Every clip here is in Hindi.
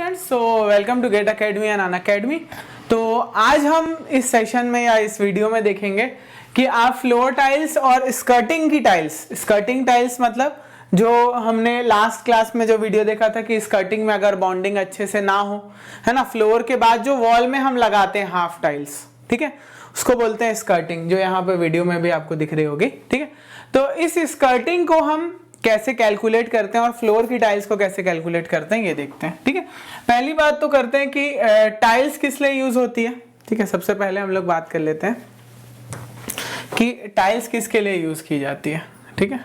Friends, so welcome to GATE academy and Unacademy. तो आज हम इस सेशन में या इस वीडियो में देखेंगे कि आप फ्लोर टाइल्स और स्कर्टिंग टाइल्स मतलब जो हमने लास्ट क्लास में जो वीडियो देखा था कि स्कर्टिंग में अगर बॉन्डिंग अच्छे से ना हो, है ना, फ्लोर के बाद जो वॉल में हम लगाते हैं हाफ टाइल्स, ठीक है, उसको बोलते हैं स्कर्टिंग, जो यहाँ पे वीडियो में भी आपको दिख रही होगी। ठीक है, तो इस स्कर्टिंग को हम कैसे कैलकुलेट करते हैं और फ्लोर की टाइल्स को कैसे कैलकुलेट करते हैं ये देखते हैं। ठीक है, पहली बात तो करते हैं कि टाइल्स किस लिए यूज होती है। ठीक है, सबसे पहले हम लोग बात कर लेते हैं कि टाइल्स किसके लिए यूज की जाती है। ठीक है,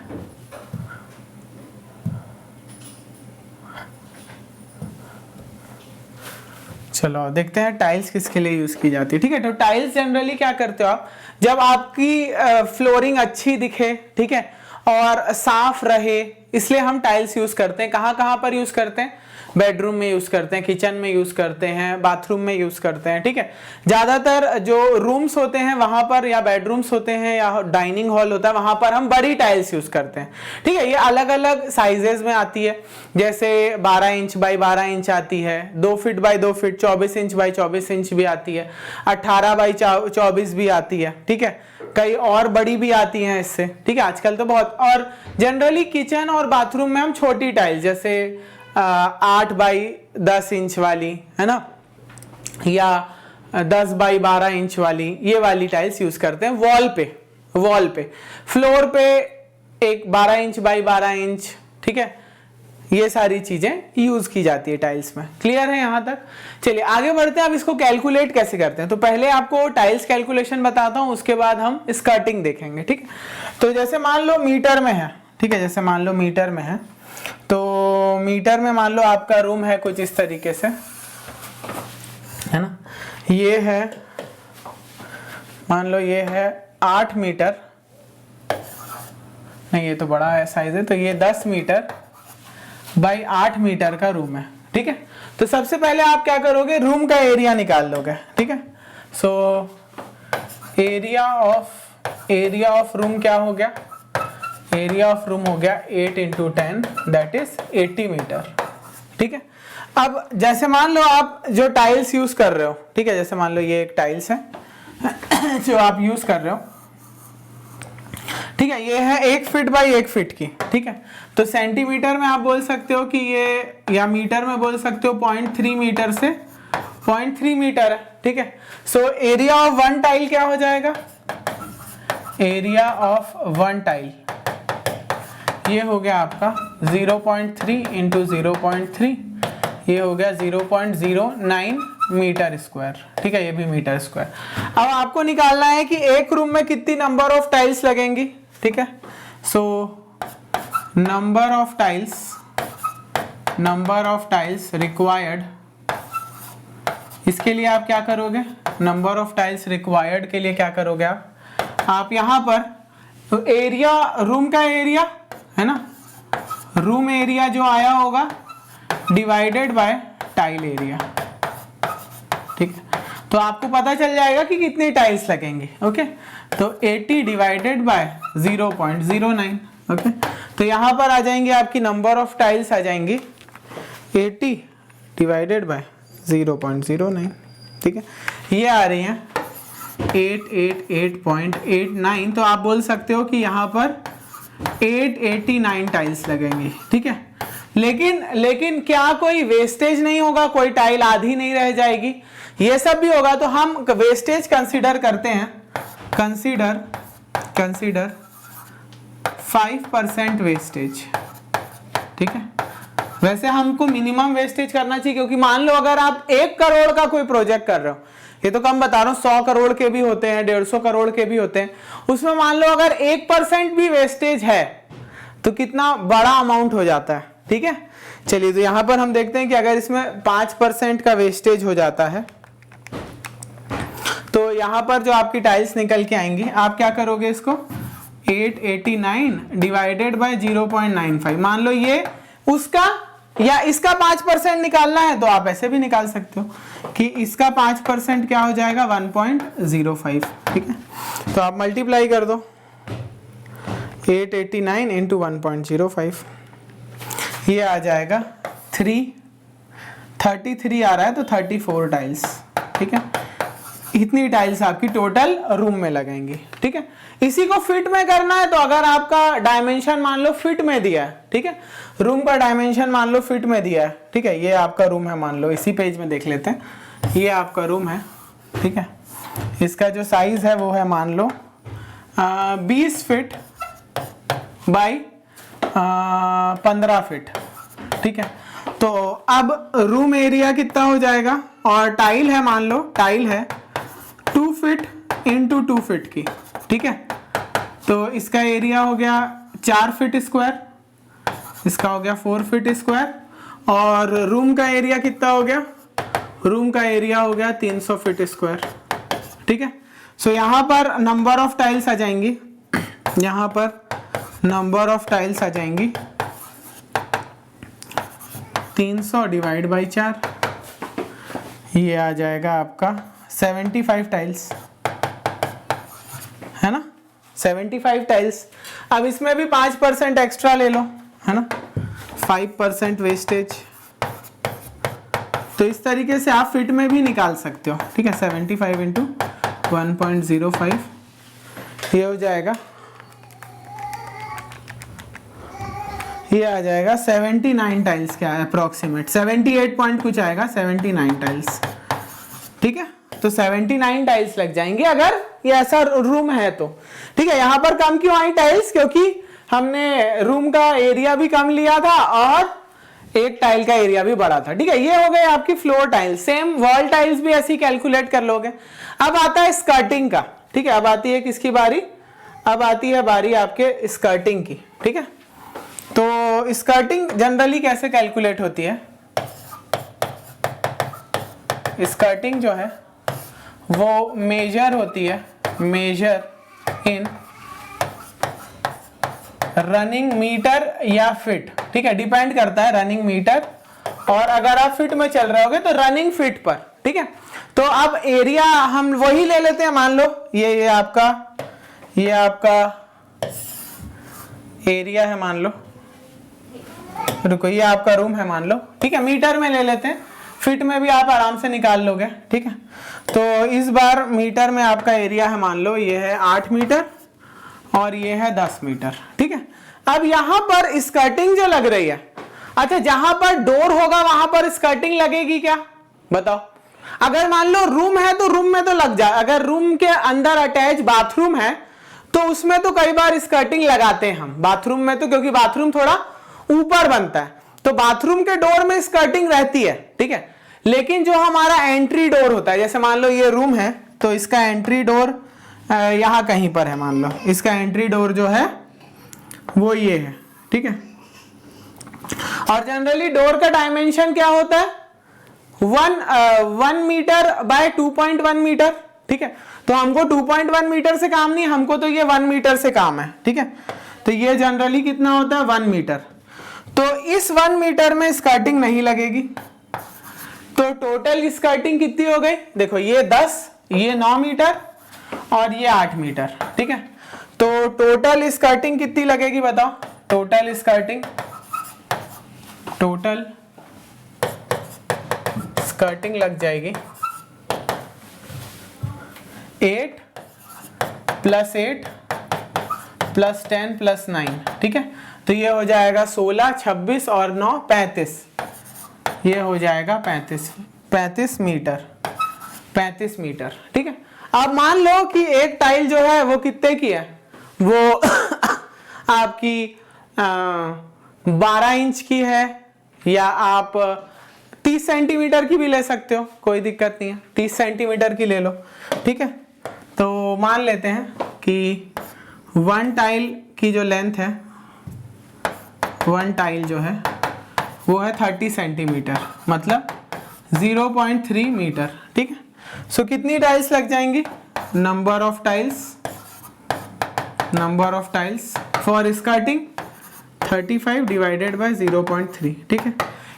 चलो देखते हैं टाइल्स किसके लिए यूज की जाती है। ठीक है, तो टाइल्स जनरली क्या करते हो आप, जब आपकी फ्लोरिंग अच्छी दिखे, ठीक है, और साफ रहे, इसलिए हम टाइल्स यूज करते हैं। कहाँ कहाँ पर यूज करते हैं? बेडरूम में यूज करते हैं, किचन में यूज करते हैं, बाथरूम में यूज करते हैं। ठीक है, ज्यादातर जो रूम्स होते हैं वहां पर, या बेडरूम्स होते हैं, या डाइनिंग हॉल होता है, वहां पर हम बड़ी टाइल्स यूज करते हैं। ठीक है, ये अलग अलग साइजेस में आती है, जैसे 12 इंच बाई 12 इंच आती है, 2 feet by 2 feet, 24 inch by 24 inch भी आती है, 18 बाई 24 भी आती है। ठीक है, कई और बड़ी भी आती हैं इससे। ठीक है, आजकल तो बहुत, और जनरली किचन और बाथरूम में हम छोटी टाइल्स जैसे 8 बाई 10 इंच वाली, है ना, या 10 बाई 12 इंच वाली, ये वाली टाइल्स यूज करते हैं वॉल पे। फ्लोर पे एक 12 इंच बाई 12 इंच, ठीक है, ये सारी चीजें यूज की जाती है टाइल्स में। क्लियर है यहाँ तक? चलिए आगे बढ़ते हैं। अब इसको कैलकुलेट कैसे करते हैं, तो पहले आपको टाइल्स कैलकुलेशन बताता हूं, उसके बाद हम स्कर्टिंग देखेंगे। ठीक है, तो जैसे मान लो मीटर में है, ठीक है, जैसे मान लो मीटर में है, तो मीटर में मान लो आपका रूम है कुछ इस तरीके से, है ना, ये है, मान लो ये है 8 मीटर, नहीं ये तो बड़ा है साइज है, तो ये 10 मीटर बाई 8 मीटर का रूम है। ठीक है, तो सबसे पहले आप क्या करोगे, रूम का एरिया निकाल लोगे। ठीक है, सो एरिया ऑफ रूम क्या हो गया, एरिया ऑफ रूम हो गया 8 इंटू 10, दैट इज 80 मीटर। ठीक है, अब जैसे मान लो आप जो टाइल्स यूज कर रहे हो, ठीक है, जैसे मान लो ये एक टाइल्स है जो आप यूज कर रहे हो, ठीक है, ये है 1 फीट बाई 1 फीट की। ठीक है, तो सेंटीमीटर में आप बोल सकते हो कि ये, या मीटर में बोल सकते हो 0.3 मीटर से 0.3 मीटर है। ठीक है, so area of one tile क्या हो जाएगा, एरिया ऑफ वन टाइल ये हो गया आपका 0.3 इंटू 0.3, ये हो गया 0.09 मीटर स्क्वायर। ठीक है, ये भी मीटर स्क्वायर। अब आपको निकालना है कि एक रूम में कितनी नंबर ऑफ टाइल्स लगेंगी। ठीक है, so number of tiles required, इसके लिए आप क्या करोगे, नंबर ऑफ टाइल्स रिक्वायर्ड के लिए क्या करोगे आप यहां पर, तो एरिया, रूम का एरिया है ना, रूम एरिया जो आया होगा डिवाइडेड बाय टाइल एरिया। ठीक है, तो आपको पता चल जाएगा कि कितनी टाइल्स लगेंगी। ओके, तो 80 डिवाइडेड बाय 0.09। ओके, तो यहां पर आ जाएंगे आपकी नंबर ऑफ टाइल्स आ जाएंगी 80 डिवाइडेड बाय 0.09। ठीक है, ये आ रही हैं 888.89, तो आप बोल सकते हो कि यहां पर 889 टाइल्स लगेंगी। ठीक है, लेकिन क्या कोई वेस्टेज नहीं होगा, कोई टाइल आधी नहीं रह जाएगी, ये सब भी होगा, तो हम वेस्टेज कंसीडर करते हैं, कंसीडर 5% वेस्टेज। ठीक है, वैसे हमको मिनिमम वेस्टेज करना चाहिए, क्योंकि मान लो अगर आप 1 करोड़ का कोई प्रोजेक्ट कर रहे हो, ये तो कम बता रहा हूं, 100 करोड़ के भी होते हैं, 150 करोड़ के भी होते हैं, उसमें मान लो अगर 1% भी वेस्टेज है तो कितना बड़ा अमाउंट हो जाता है। ठीक है, चलिए तो यहां पर हम देखते हैं कि अगर इसमें 5% का वेस्टेज हो जाता है, तो यहां पर जो आपकी टाइल्स निकल के आएंगी, आप क्या करोगे, इसको 889 डिवाइडेड बाय 0.95, मान लो ये उसका या इसका 5% निकालना है तो आप ऐसे भी निकाल सकते हो कि इसका 5% क्या हो जाएगा 1.05। ठीक है, तो आप मल्टीप्लाई कर दो 889 इंटू 1.05, ये आ जाएगा 33 आ रहा है तो 34 टाइल्स, ठीक है। इतनी टाइल्स आपकी टोटल रूम में लगेंगी, ठीक है। इसी को फिट में करना है तो अगर आपका डायमेंशन मान लो फिट में दिया है, ठीक है, रूम का डायमेंशन मान लो फिट में दिया है, ठीक है, ये आपका रूम है मान लो, इसी पेज में देख लेते हैं, ये आपका रूम है, ठीक है। इसका जो साइज है वो है मान लो 20 फीट बाई 15 फीट, ठीक है। तो अब रूम एरिया कितना हो जाएगा, और टाइल है मान लो, टाइल है 2 फीट इंटू 2 फीट की, ठीक है। तो इसका एरिया हो गया 4 फीट स्क्वायर, इसका हो गया 4 फीट स्क्वायर, और रूम का एरिया कितना हो गया, रूम का एरिया हो गया 300 फीट स्क्वायर, ठीक है। सो यहाँ पर नंबर ऑफ टाइल्स आ जाएंगी, यहाँ पर नंबर ऑफ टाइल्स आ जाएंगी 300 डिवाइड बाई 4, ये आ जाएगा आपका 75 टाइल्स, है ना, 75 टाइल्स। अब इसमें भी 5% एक्स्ट्रा ले लो, है ना, 5% वेस्टेज। तो इस तरीके से आप फिट में भी निकाल सकते हो, ठीक है। 75 इंटू 1.05 ये हो जाएगा, ये आ जाएगा 79 टाइल्स क्या है अप्रोक्सीमेट, 78 पॉइंट कुछ आएगा, 79 टाइल्स, ठीक है। तो 79 टाइल्स लग जाएंगे अगर ये ऐसा रूम है तो, ठीक है। यहाँ पर कम क्यों आई टाइल्स, क्योंकि हमने रूम का एरिया भी कम लिया था और एक टाइल का एरिया भी बड़ा था, ठीक है। ये हो गए आपकी floor tiles. Same wall tiles भी ऐसी कैलकुलेट कर लोगे। अब आता है स्कर्टिंग का, ठीक है। अब आती है किसकी बारी, अब आती है बारी आपके स्कर्टिंग की, ठीक है। तो स्कर्टिंग जनरली कैसे कैलकुलेट होती है, स्कर्टिंग जो है वो मेजर होती है, मेजर इन रनिंग मीटर या फीट, ठीक है, डिपेंड करता है रनिंग मीटर, और अगर आप फीट में चल रहे होगे तो रनिंग फीट पर, ठीक है। तो अब एरिया हम वही ले लेते हैं, मान लो ये आपका एरिया है मान लो, रुको, ये आपका रूम है मान लो, ठीक है। मीटर में ले लेते हैं, फीट में भी आप आराम से निकाल लोगे, ठीक है। तो इस बार मीटर में आपका एरिया है मान लो ये है 8 मीटर और ये है 10 मीटर, ठीक है। अब यहां पर स्कर्टिंग जो लग रही है, अच्छा जहां पर डोर होगा वहां पर स्कर्टिंग लगेगी क्या, बताओ। अगर मान लो रूम है तो रूम में तो लग जाए, अगर रूम के अंदर अटैच बाथरूम है तो उसमें तो कई बार स्कर्टिंग लगाते हैं हम बाथरूम में, तो क्योंकि बाथरूम थोड़ा ऊपर बनता है तो बाथरूम के डोर में स्कर्टिंग रहती है, ठीक है। लेकिन जो हमारा एंट्री डोर होता है, जैसे मान लो ये रूम है तो इसका एंट्री डोर यहां कहीं पर है, मान लो इसका एंट्री डोर जो है वो ये है, ठीक है। और जनरली डोर का डायमेंशन क्या होता है, 1 मीटर बाय 2.1 मीटर, ठीक है। तो हमको 2.1 मीटर से काम नहीं, हमको तो ये 1 मीटर से काम है, ठीक है। तो ये जनरली कितना होता है 1 मीटर। तो इस 1 मीटर में स्कर्टिंग नहीं लगेगी, तो टोटल स्कर्टिंग कितनी हो गई, देखो ये 10, ये 9 मीटर और ये 8 मीटर, ठीक है। तो टोटल स्कर्टिंग कितनी लगेगी बताओ, टोटल स्कर्टिंग लग जाएगी 8 + 8 + 10 + 9, ठीक है। तो ये हो जाएगा 16, 26 और 9 35, ये हो जाएगा 35 मीटर, 35 मीटर, ठीक है। अब मान लो कि एक टाइल जो है वो कितने की है, वो आपकी 12 इंच की है, या आप 30 सेंटीमीटर की भी ले सकते हो, कोई दिक्कत नहीं है, 30 सेंटीमीटर की ले लो, ठीक है। तो मान लेते हैं कि 1 टाइल की जो लेंथ है, 1 टाइल जो है वो है 30 सेंटीमीटर, मतलब 0.3 मीटर, ठीक है। सो कितनी टाइल्स लग जाएंगी, number of tiles for skirting 35 divided by 0.3, ठीक है।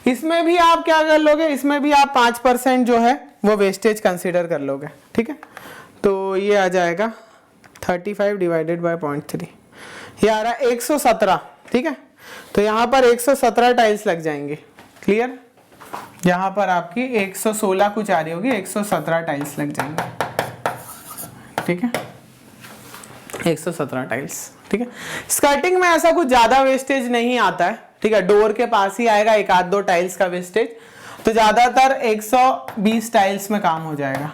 इसमें भी आप क्या कर लोगे, इसमें भी आप 5% जो है वो वेस्टेज कंसीडर कर लोगे, ठीक है। तो ये आ जाएगा 35 डिवाइडेड बाय 0.3, ये आ रहा है 117, ठीक है। तो यहाँ पर 117 टाइल्स लग जाएंगे, क्लियर। यहाँ पर आपकी 116 कुछ आ रही होगी, 117 टाइल्स लग जाएंगे, ठीक है, 117 टाइल्स, ठीक है। स्कर्टिंग में ऐसा कुछ ज्यादा वेस्टेज नहीं आता है, ठीक है, डोर के पास ही आएगा एक आध दो टाइल्स का वेस्टेज, तो ज्यादातर 120 टाइल्स में काम हो जाएगा,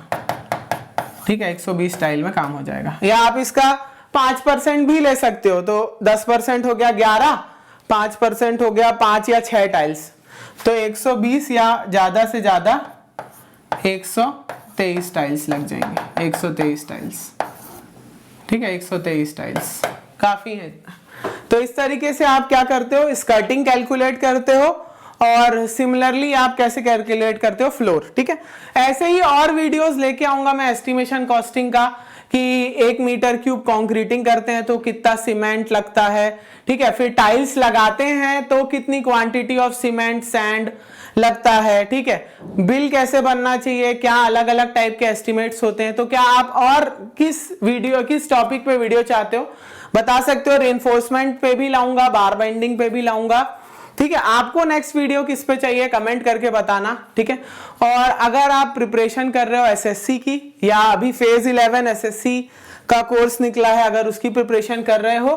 ठीक है, 120 टाइल में काम हो जाएगा। या आप इसका 5% भी ले सकते हो, तो 10% हो गया 11, 5% हो गया 5 या 6 टाइल्स, तो 120 या ज्यादा से ज्यादा 123 टाइल्स लग जाएंगे, 123 टाइल्स, ठीक है, 123 टाइल्स काफी है। तो इस तरीके से आप क्या करते हो, स्कर्टिंग कैलकुलेट करते हो, और सिमिलरली आप कैसे कैलकुलेट करते हो फ्लोर, ठीक है। ऐसे ही और वीडियोस लेके आऊंगा मैं एस्टिमेशन कॉस्टिंग का, कि 1 मीटर क्यूब कंक्रीटिंग करते हैं तो कितना सीमेंट लगता है, ठीक है, फिर टाइल्स लगाते हैं तो कितनी क्वांटिटी ऑफ सीमेंट सैंड लगता है, ठीक है, बिल कैसे बनना चाहिए, क्या अलग अलग टाइप के एस्टिमेट्स होते हैं। तो क्या आप और किस टॉपिक पे वीडियो चाहते हो बता सकते हो, रेनफोर्समेंट पे भी लाऊंगा, बार बाइंडिंग पे भी लाऊंगा, ठीक है। आपको नेक्स्ट वीडियो किस पे चाहिए कमेंट करके बताना, ठीक है। और अगर आप प्रिपरेशन कर रहे हो एसएससी की, या अभी फेज 11 एसएससी का कोर्स निकला है, अगर उसकी प्रिपरेशन कर रहे हो,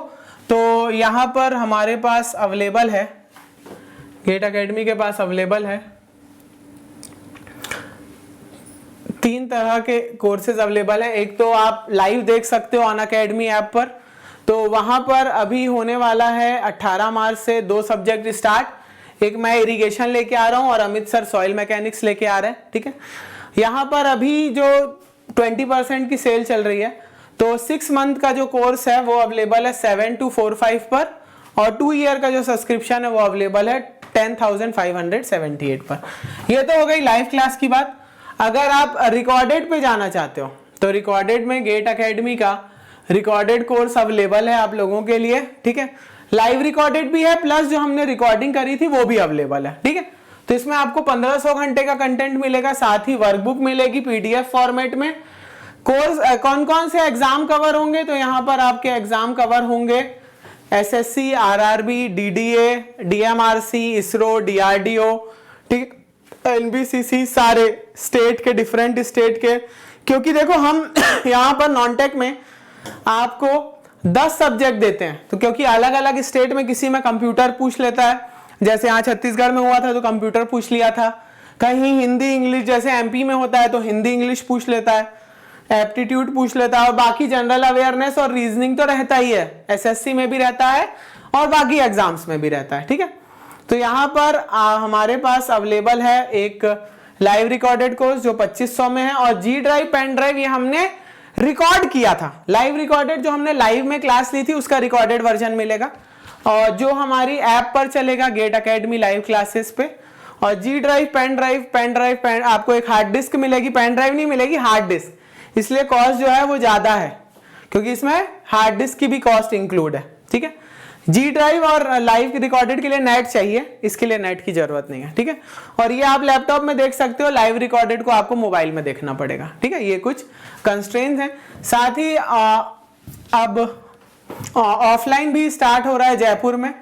तो यहाँ पर हमारे पास अवेलेबल है, गेट एकेडमी के पास अवेलेबल है 3 तरह के कोर्सेज अवेलेबल है। एक तो आप लाइव देख सकते हो अनअकैडमी ऐप पर, तो वहां पर अभी होने वाला है 18 मार्च से 2 सब्जेक्ट स्टार्ट, एक मैं इरिगेशन लेके आ रहा हूं और अमित सर सॉइल मैकेनिक्स लेके आ रहे हैं, ठीक है। यहाँ पर अभी जो 20% की सेल चल रही है, तो 6 मंथ का जो कोर्स है वो अवेलेबल है 7245 पर, और 2 ईयर का जो सब्सक्रिप्शन है वो अवेलेबल है 10,578 पर। ये तो हो गई लाइव क्लास की बात। अगर आप रिकॉर्डेड पे जाना चाहते हो, तो रिकॉर्डेड में गेट एकेडमी का रिकॉर्डेड कोर्स अवेलेबल है आप लोगों के लिए, ठीक है। लाइव रिकॉर्डेड भी है, प्लस जो हमने रिकॉर्डिंग करी थी वो भी अवेलेबल है, ठीक है। तो इसमें आपको 1500 घंटे का कंटेंट मिलेगा, साथ ही वर्कबुक मिलेगी पीडीएफ फॉर्मेट में। कोर्स कौन कौन से एग्जाम कवर होंगे, तो यहाँ पर आपके एग्जाम कवर होंगे SSC, RRB, DDA, DMRC, ISRO, DRDO, ठीक, एनबीसीसी, सारे स्टेट के, डिफरेंट स्टेट के। क्योंकि देखो हम यहाँ पर नॉनटेक में आपको 10 सब्जेक्ट देते हैं, तो क्योंकि अलग अलग स्टेट में किसी में कंप्यूटर पूछ लेता है, जैसे यहाँ छत्तीसगढ़ में हुआ था तो कंप्यूटर पूछ लिया था, कहीं हिंदी इंग्लिश जैसे एमपी में होता है तो हिंदी इंग्लिश पूछ लेता है, एप्टीट्यूड पूछ लेता है, और बाकी जनरल अवेयरनेस और रीजनिंग तो रहता ही है, एसएससी में भी रहता है और बाकी एग्जाम्स में भी रहता है, ठीक है। तो यहाँ पर हमारे पास अवेलेबल है एक लाइव रिकॉर्डेड कोर्स जो 2500 में है, और जी ड्राइव पेन ड्राइव ये हमने रिकॉर्ड किया था, लाइव रिकॉर्डेड जो हमने लाइव में क्लास ली थी उसका रिकॉर्डेड वर्जन मिलेगा, और जो हमारी ऐप पर चलेगा गेट एकेडमी लाइव क्लासेस पे। और जी ड्राइव पेन ड्राइव आपको एक हार्ड डिस्क मिलेगी, पेन ड्राइव नहीं मिलेगी, हार्ड डिस्क, इसलिए कॉस्ट जो है वो ज्यादा है, क्योंकि इसमें हार्ड डिस्क की भी कॉस्ट इंक्लूड है, ठीक है। जी ड्राइव और लाइव रिकॉर्डेड के लिए नेट चाहिए, इसके लिए नेट की जरूरत नहीं है, ठीक है। और ये आप लैपटॉप में देख सकते हो, लाइव रिकॉर्डेड को आपको मोबाइल में देखना पड़ेगा, ठीक है। ये कुछ कंस्ट्रेंट्स हैं। साथ ही अब ऑफलाइन भी स्टार्ट हो रहा है जयपुर में,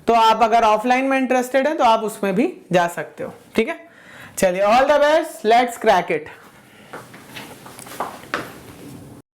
तो आप अगर ऑफलाइन में इंटरेस्टेड हैं तो आप उसमें भी जा सकते हो, ठीक है। चलिए, all the best, let's crack it.